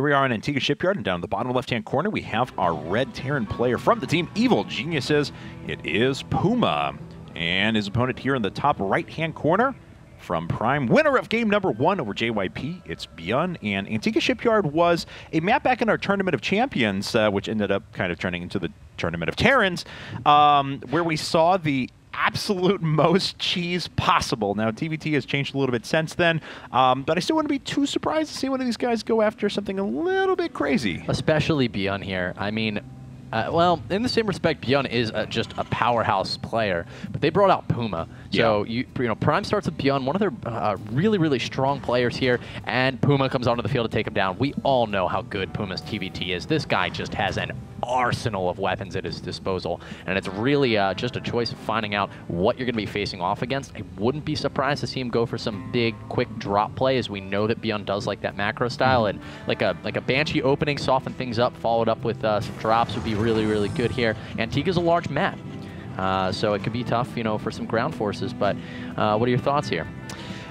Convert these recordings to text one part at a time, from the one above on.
we are in Antigua Shipyard, and down in the bottom left-hand corner, we have our red Terran player from the team Evil Geniuses. It is Puma. And his opponent here in the top right-hand corner, from Prime, winner of game number 1 over JYP, it's Byun. And Antigua Shipyard was a map back in our Tournament of Champions, which ended up kind of turning into the Tournament of Terrans, where we saw the absolute most cheese possible. Now, TVT has changed a little bit since then, but I still wouldn't be too surprised to see one of these guys go after something a little bit crazy. Especially Byun here. I mean, well, in the same respect, Byun is just a powerhouse player, but they brought out Puma. So, you know, Prime starts with Byun, one of their really, really strong players here, and Puma comes onto the field to take him down. We all know how good Puma's TVT is. This guy just has an arsenal of weapons at his disposal, and it's really just a choice of finding out what you're going to be facing off against. I wouldn't be surprised to see him go for some big, quick drop play, as we know that Byun does like that macro style, and like a Banshee opening, soften things up, followed up with some drops would be really, really good here. Antigua's a large map, so it could be tough, you know, for some ground forces, but what are your thoughts here?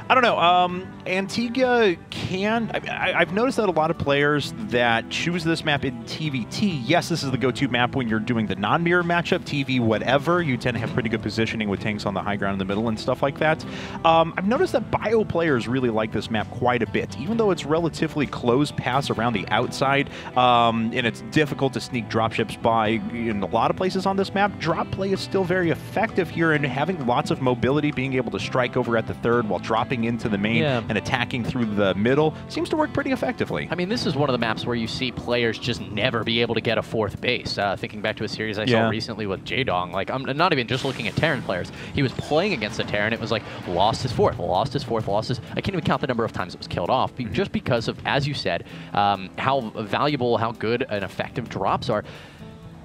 I don't know. Antigua can... I've noticed that a lot of players that choose this map in TVT, yes, this is the go-to map when you're doing the non-mirror matchup, TV, whatever. You tend to have pretty good positioning with tanks on the high ground in the middle and stuff like that. I've noticed that bio players really like this map quite a bit, even though it's relatively closed paths around the outside, and it's difficult to sneak dropships by in a lot of places on this map. Drop play is still very effective here, and having lots of mobility, being able to strike over at the third while dropping into the main and attacking through the middle seems to work pretty effectively. I mean, this is one of the maps where you see players just never be able to get a fourth base. Thinking back to a series I saw recently with J-Dong, like, I'm not even just looking at Terran players. He was playing against a Terran, it was like, lost his fourth, lost his fourth, lost his... I can't even count the number of times it was killed off, just because of, as you said, how valuable, how good and effective drops are.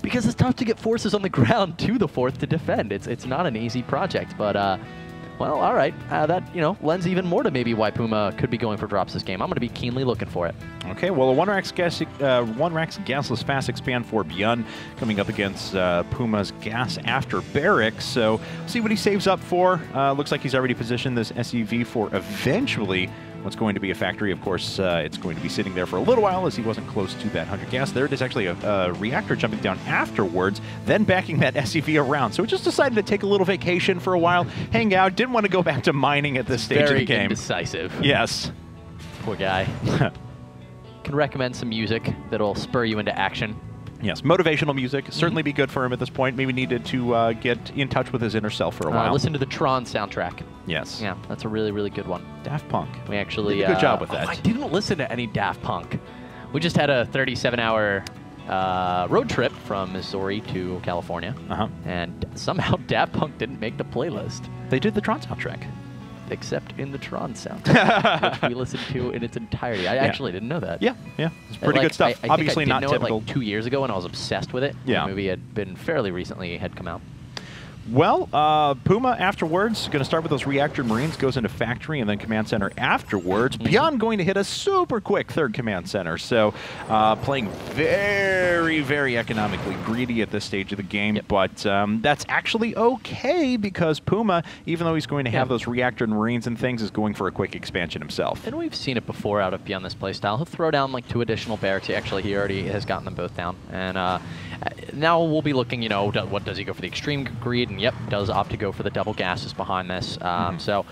Because it's tough to get forces on the ground to the fourth to defend. It's not an easy project, but... well, all right. That, you know, lends even more to maybe why Puma could be going for drops this game. I'm going to be keenly looking for it. Okay, well, a 1-Rax gasless fast expand for Byun coming up against Puma's gas after barracks. So, see what he saves up for. Looks like he's already positioned this SUV for eventually what's going to be a factory. Of course, it's going to be sitting there for a little while as he wasn't close to that 100 gas. There it is, actually a reactor jumping down afterwards, then backing that SUV around. So it just decided to take a little vacation for a while, hang out, didn't want to go back to mining at this stage of the game. Very indecisive. Yes. Poor guy. Can recommend some music that'll spur you into action. Yes, motivational music certainly be good for him at this point. Maybe needed to get in touch with his inner self for a while. Listen to the Tron soundtrack. Yes. Yeah, that's a really, really good one. Daft Punk. We actually... did a good job with that. I didn't listen to any Daft Punk. We just had a 37-hour road trip from Missouri to California, and somehow Daft Punk didn't make the playlist. They did the Tron soundtrack. Except in the Tron soundtrack, which we listened to in its entirety. I actually didn't know that. Yeah, it's pretty good stuff. I Obviously think I not did know typical. it like 2 years ago, and I was obsessed with it. Yeah. The movie had been fairly recently had come out. Well, Puma afterwards, going to start with those reactor marines, goes into factory and then command center afterwards. Byun going to hit a super quick third command center. So playing very, very economically greedy at this stage of the game. But that's actually okay because Puma, even though he's going to have those reactor marines and things, is going for a quick expansion himself. And we've seen it before out of Byun this playstyle. He'll throw down like 2 additional barracks. Actually, he already has gotten them both down. And now we'll be looking, you know, what does he go for the extreme greed? And yep, does opt to go for the double gases behind this. So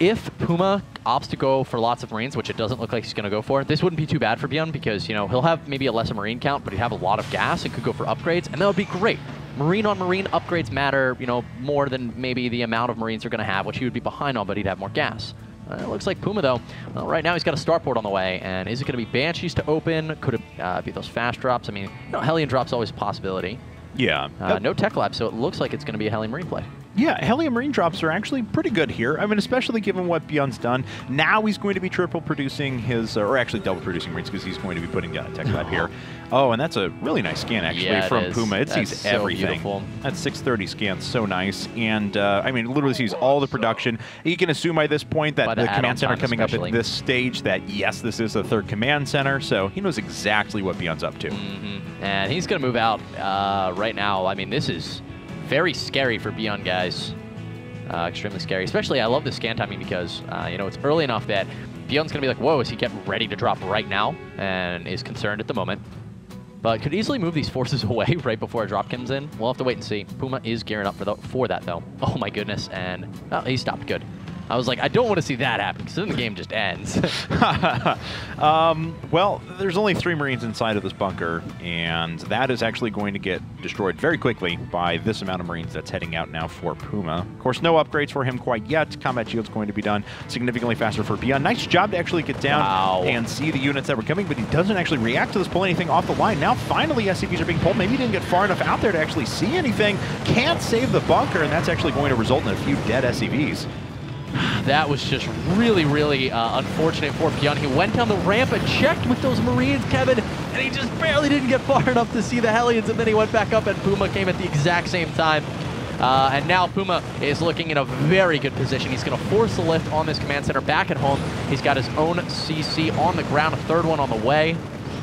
if Puma opts to go for lots of Marines, which it doesn't look like he's going to go for, this wouldn't be too bad for Byun because, you know, he'll have maybe a lesser Marine count, but he'd have a lot of gas and could go for upgrades, and that would be great. Marine on Marine upgrades matter, you know, more than maybe the amount of Marines they're going to have, which he would be behind on, but he'd have more gas. It looks like Puma, though, well, right now he's got a starport on the way, and is it going to be Banshees to open? Could it be those fast drops? I mean, you know, Hellion drop's always a possibility. Yeah. No tech lab, so it looks like it's going to be a Hellion Marine play. Yeah, Hellion Marine drops are actually pretty good here. I mean, especially given what Byun's done. Now he's going to be triple producing his, or actually double producing Marines because he's going to be putting down a tech lab here. Oh, and that's a really nice scan, actually, from Puma. It sees everything. Beautiful. That 630 scan's so nice. And, I mean, it literally sees all the production. You can assume by this point that the command center coming up at this stage that, yes, this is a third command center, so he knows exactly what Byun's up to. And he's going to move out right now. I mean, this is very scary for Byun, guys. extremely scary. Especially, I love the scan timing because, you know, it's early enough that Beyond's going to be like, whoa, is he getting ready to drop right now? And is concerned at the moment. But could easily move these forces away right before a drop comes in. We'll have to wait and see. Puma is gearing up for that, though. Oh, my goodness. And, oh, he stopped good. I was like, I don't want to see that happen, because then the game just ends. Well, there's only 3 Marines inside of this bunker, and that is actually going to get destroyed very quickly by this amount of Marines that's heading out now for Puma. Of course, no upgrades for him quite yet. Combat shield's going to be done significantly faster for Beyond. Nice job to actually get down and see the units that were coming, but he doesn't actually react to this, pull anything off the line. Now, finally, SCVs are being pulled. Maybe he didn't get far enough out there to actually see anything. Can't save the bunker, and that's actually going to result in a few dead SCVs. That was just really, really unfortunate for Beyond. He went down the ramp and checked with those Marines, Kevin, and he just barely didn't get far enough to see the Hellions, and then he went back up, and Puma came at the exact same time. And now Puma is looking in a very good position. He's going to force the lift on this command center back at home. He's got his own CC on the ground, a 3rd one on the way.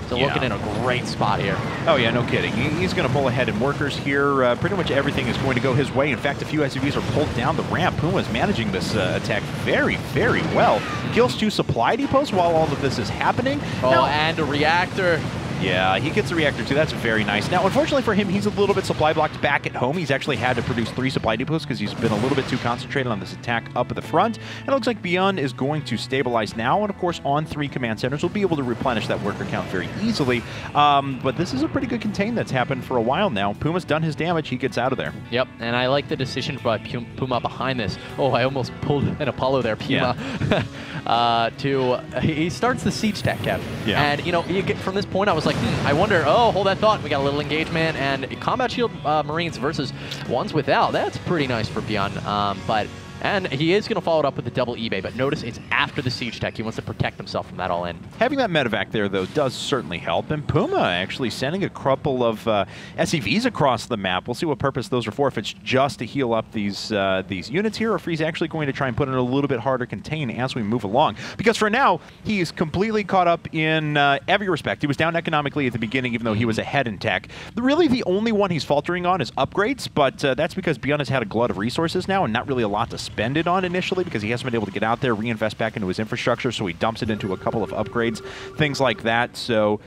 So looking in a great spot here. Oh, yeah, no kidding. He's going to pull ahead in workers here. Pretty much everything is going to go his way. In fact, a few SUVs are pulled down the ramp. Puma's managing this attack very, very well. Kills 2 supply depots while all of this is happening. Oh, now, and a reactor. Yeah, he gets the reactor too. That's very nice. Now, unfortunately for him, he's a little bit supply blocked back at home. He's actually had to produce 3 supply depots because he's been a little bit too concentrated on this attack up at the front. And it looks like Beyond is going to stabilize now. And of course, on 3 command centers, we'll be able to replenish that worker count very easily. But this is a pretty good contain that's happened for a while now. Puma's done his damage. He gets out of there. Yep, and I like the decision by Puma behind this. Oh, I almost pulled an Apollo there, Puma. Yeah. He starts the siege tech, Kev. Yeah. And, you know, you get, from this point, I was like, I wonder, oh, hold that thought. We got a little engagement, and combat shield Marines versus ones without. That's pretty nice for Beyond. And he is going to follow it up with the double eBay, but notice it's after the siege tech. He wants to protect himself from that all in. Having that medevac there, though, does certainly help. And Puma actually sending a couple of SCVs across the map. We'll see what purpose those are for, if it's just to heal up these units here, or if he's actually going to try and put in a little bit harder contain as we move along. Because for now, he is completely caught up in every respect. He was down economically at the beginning, even though he was ahead in tech. Really, the only one he's faltering on is upgrades, but that's because Beyond has had a glut of resources now and not really a lot to spend it on initially, because he hasn't been able to get out there, reinvest back into his infrastructure, so he dumps it into a couple of upgrades, things like that. So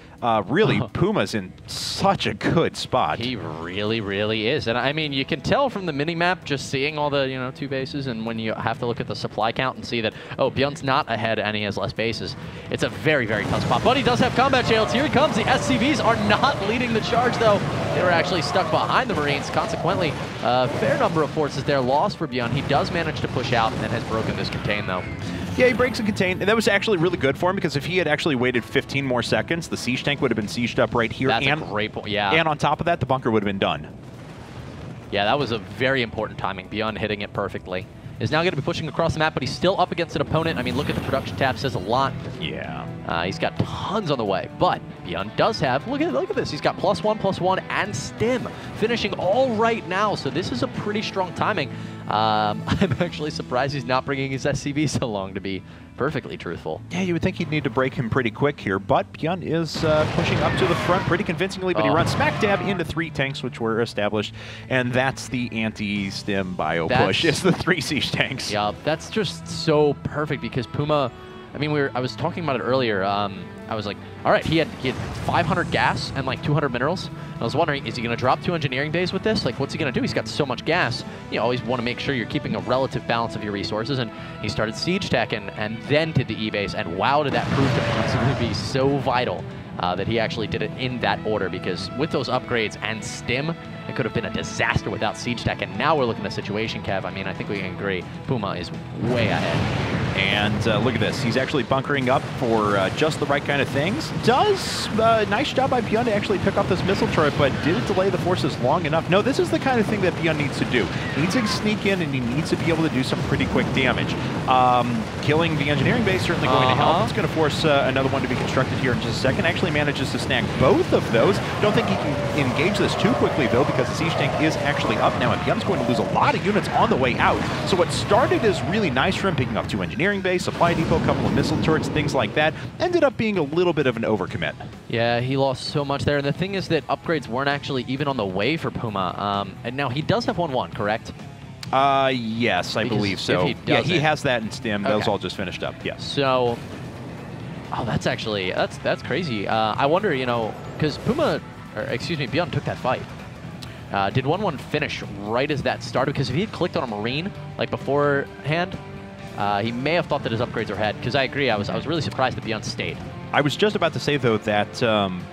really, Puma's in such a good spot. He really, really is. And I mean, you can tell from the mini-map, just seeing all the, 2 bases, and when you have to look at the supply count and see that, oh, Beyond's not ahead and he has less bases. It's a very, very tough spot. But he does have combat shields. Here he comes. The SCVs are not leading the charge, though. They were actually stuck behind the Marines. Consequently, a fair number of forces there lost for Beyond. He does manage to push out and then has broken this contain, though. Yeah, he breaks and contain, and that was actually really good for him, because if he had actually waited 15 more seconds, the siege tank would have been sieged up right here. That's a great point, yeah. And on top of that, the bunker would have been done. Yeah, that was a very important timing. Beyond hitting it perfectly. Is now going to be pushing across the map, but he's still up against an opponent. I mean, look at the production tab, says a lot. Yeah. He's got tons on the way, but Beyond does have, look at this, he's got +1/+1 and stim, finishing all right now, so this is a pretty strong timing. I'm actually surprised he's not bringing his SCVs along, to be perfectly truthful. Yeah, you would think he'd need to break him pretty quick here, but Beyond is pushing up to the front pretty convincingly, but he runs smack dab into 3 tanks, which were established, and that's the anti-stim bio push. It's the 3 siege tanks. Yeah, that's just so perfect, because Puma, I mean, I was talking about it earlier. I was like, all right, he had 500 gas and like 200 minerals. I was wondering, is he going to drop 2 engineering bays with this? Like, what's he going to do? He's got so much gas. You always want to make sure you're keeping a relative balance of your resources. And he started siege tech and then did the E-base. And wow, did that prove to be so vital that he actually did it in that order. Because with those upgrades and stim, it could have been a disaster without siege tech. And now we're looking at a situation, Kev. I mean, I think we can agree. Puma is way ahead. And look at this. He's actually bunkering up for just the right kind of things. Does a nice job by Beyond to actually pick up this missile turret, but did it delay the forces long enough? No, this is the kind of thing that Beyond needs to do. He needs to sneak in, and he needs to be able to do some pretty quick damage. Killing the engineering base certainly going to help. It's going to force another one to be constructed here in just a second. Actually manages to snag both of those. Don't think he can engage this too quickly, though, because the siege tank is actually up now, and Beyond's going to lose a lot of units on the way out. So what started as really nice for him, picking up 2 engineering base, supply depot, a couple of missile turrets, things like that, ended up being a little bit of an overcommit. Yeah, he lost so much there. And the thing is that upgrades weren't actually even on the way for Puma. And now he does have 1-1, correct? Yes, I believe so. Yeah, he has that in Stim. Those all just finished up. Yes. So, that's actually that's crazy. I wonder, you know, because Puma, or excuse me, Beyond took that fight. Did 1-1 finish right as that started? Because if he had clicked on a Marine like beforehand, he may have thought that his upgrades were ahead. Because I agree, I was really surprised that Beyond stayed. I was just about to say, though, that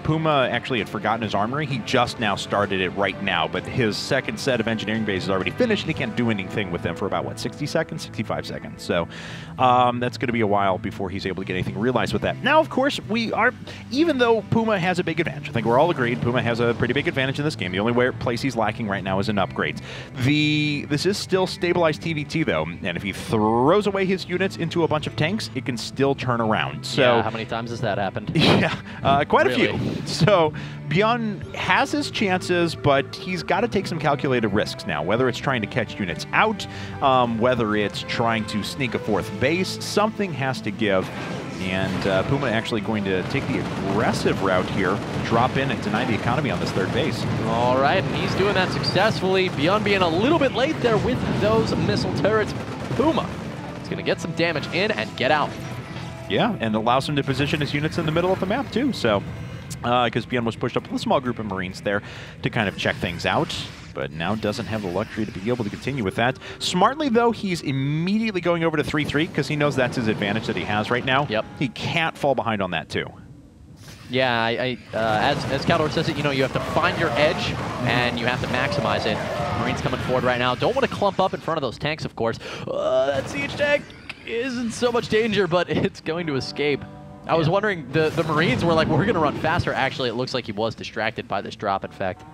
Puma actually had forgotten his armory. He just now started it right now, but his second set of engineering bases is already finished, and he can't do anything with them for about, what, 60 seconds? 65 seconds. So that's going to be a while before he's able to get anything realized with that. Now, of course, even though Puma has a big advantage, I think we're all agreed Puma has a pretty big advantage in this game. The only place he's lacking right now is in upgrades. This is still stabilized TVT, though, and if he throws away his units into a bunch of tanks, it can still turn around. So, yeah, how many times has that happened? Yeah, quite a few. So Beyond has his chances, but he's got to take some calculated risks now, whether it's trying to catch units out, whether it's trying to sneak a fourth base, something has to give. And Puma actually going to take the aggressive route here, drop in and deny the economy on this third base. All right, and he's doing that successfully. Beyond being a little bit late there with those missile turrets. Puma is going to get some damage in and get out. Yeah, and allows him to position his units in the middle of the map, too. So, because Beyond was pushed up with a small group of Marines there to kind of check things out, but now doesn't have the luxury to be able to continue with that. Smartly, though, he's immediately going over to 3-3 because he knows that's his advantage that he has right now. Yep. He can't fall behind on that, too. Yeah, as Caldor says it, you know, you have to find your edge and you have to maximize it. Marines coming forward right now. Don't want to clump up in front of those tanks, of course. That siege tank is in so much danger, but it's going to escape. I was wondering, the Marines were like, we're going to run faster. Actually, it looks like he was distracted by this drop, in fact.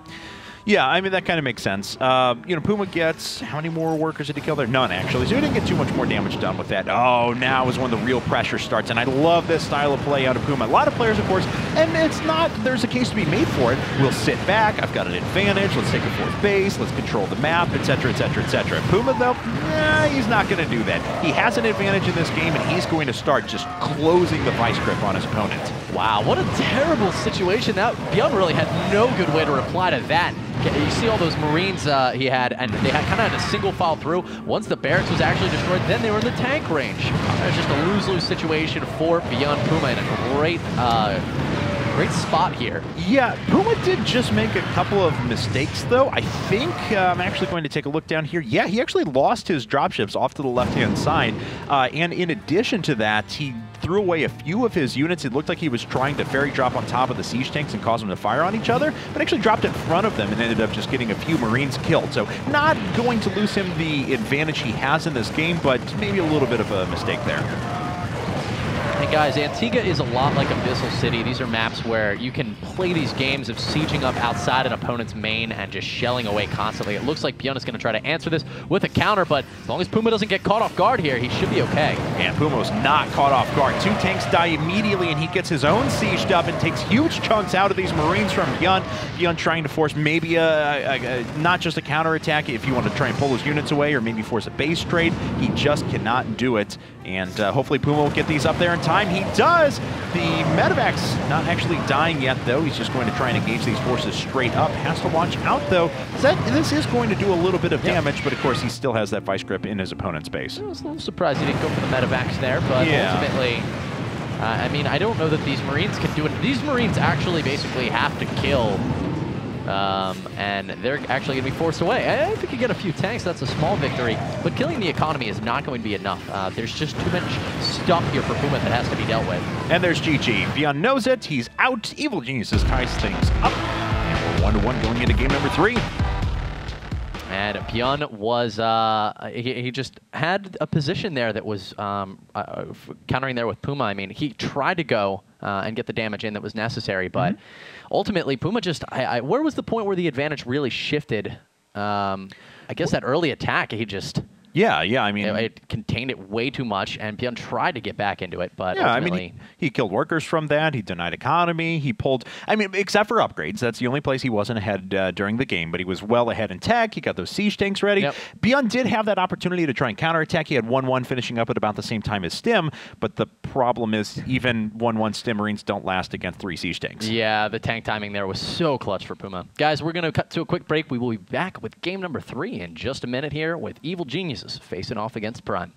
Yeah, I mean, that kind of makes sense. You know, Puma gets, how many more workers did he kill there? None, actually. So he didn't get too much more damage done with that. Oh, now is when the real pressure starts, and I love this style of play out of Puma. A lot of players, of course, and it's not, there's a case to be made for it. We'll sit back, I've got an advantage, let's take a fourth base, let's control the map, etc., etc., etc. Puma, though, he's not going to do that. He has an advantage in this game, and he's going to start just closing the vice grip on his opponent. Wow, what a terrible situation. That Beyond really had no good way to reply to that. You see all those Marines he had, and they kind of had a single file through. Once the barracks was actually destroyed, then they were in the tank range. It was just a lose-lose situation for Beyond Puma in a great spot here. Yeah, Puma did just make a couple of mistakes, though. I think I'm actually going to take a look down here. Yeah, he actually lost his dropships off to the left-hand side. And in addition to that, he threw away a few of his units. It looked like he was trying to ferry drop on top of the siege tanks and cause them to fire on each other, but actually dropped in front of them and ended up just getting a few Marines killed. So not going to lose him the advantage he has in this game, but maybe a little bit of a mistake there. Hey guys, Antigua is a lot like Abyssal City. These are maps where you can play these games of sieging up outside an opponent's main and just shelling away constantly. It looks like Beyond is going to try to answer this with a counter, but as long as Puma doesn't get caught off guard here, he should be okay. And Puma was not caught off guard. Two tanks die immediately, and he gets his own sieged up and takes huge chunks out of these Marines from Beyond. Beyond trying to force maybe not just a counterattack if you want to try and pull his units away, or maybe force a base trade. He just cannot do it. And hopefully Puma will get these up there in time. He does! The medevac's not actually dying yet, though. He's just going to try and engage these forces straight up. Has to launch out, though. This is going to do a little bit of damage, but of course he still has that vice grip in his opponent's base. I was a little surprised he didn't go for the medevacs there, but ultimately, I mean, I don't know that these Marines can do it. These Marines actually basically have to kill, and they're actually going to be forced away. I think you get a few tanks, that's a small victory, but killing the economy is not going to be enough. There's just too much stuff here for Puma that has to be dealt with. And there's GG. Beyond knows it, he's out. Evil Geniuses ties things up, and we're 1-1 going into game number 3. And Beyond was, he just had a position there that was countering there with Puma. I mean, he tried to go and get the damage in that was necessary, but ultimately Puma just, where was the point where the advantage really shifted? I guess that early attack, he just Yeah, I mean, it contained it way too much, and Beyond tried to get back into it, but yeah, ultimately... I mean, he killed workers from that. He denied economy. He pulled, I mean, except for upgrades. That's the only place he wasn't ahead during the game, but he was well ahead in tech. He got those siege tanks ready. Yep. Beyond did have that opportunity to try and counterattack. He had 1-1 finishing up at about the same time as Stim, but the problem is even 1-1 Stim Marines don't last against 3 siege tanks. Yeah, the tank timing there was so clutch for Puma. Guys, we're going to cut to a quick break. We will be back with game number 3 in just a minute here with Evil Geniuses facing off against Prime.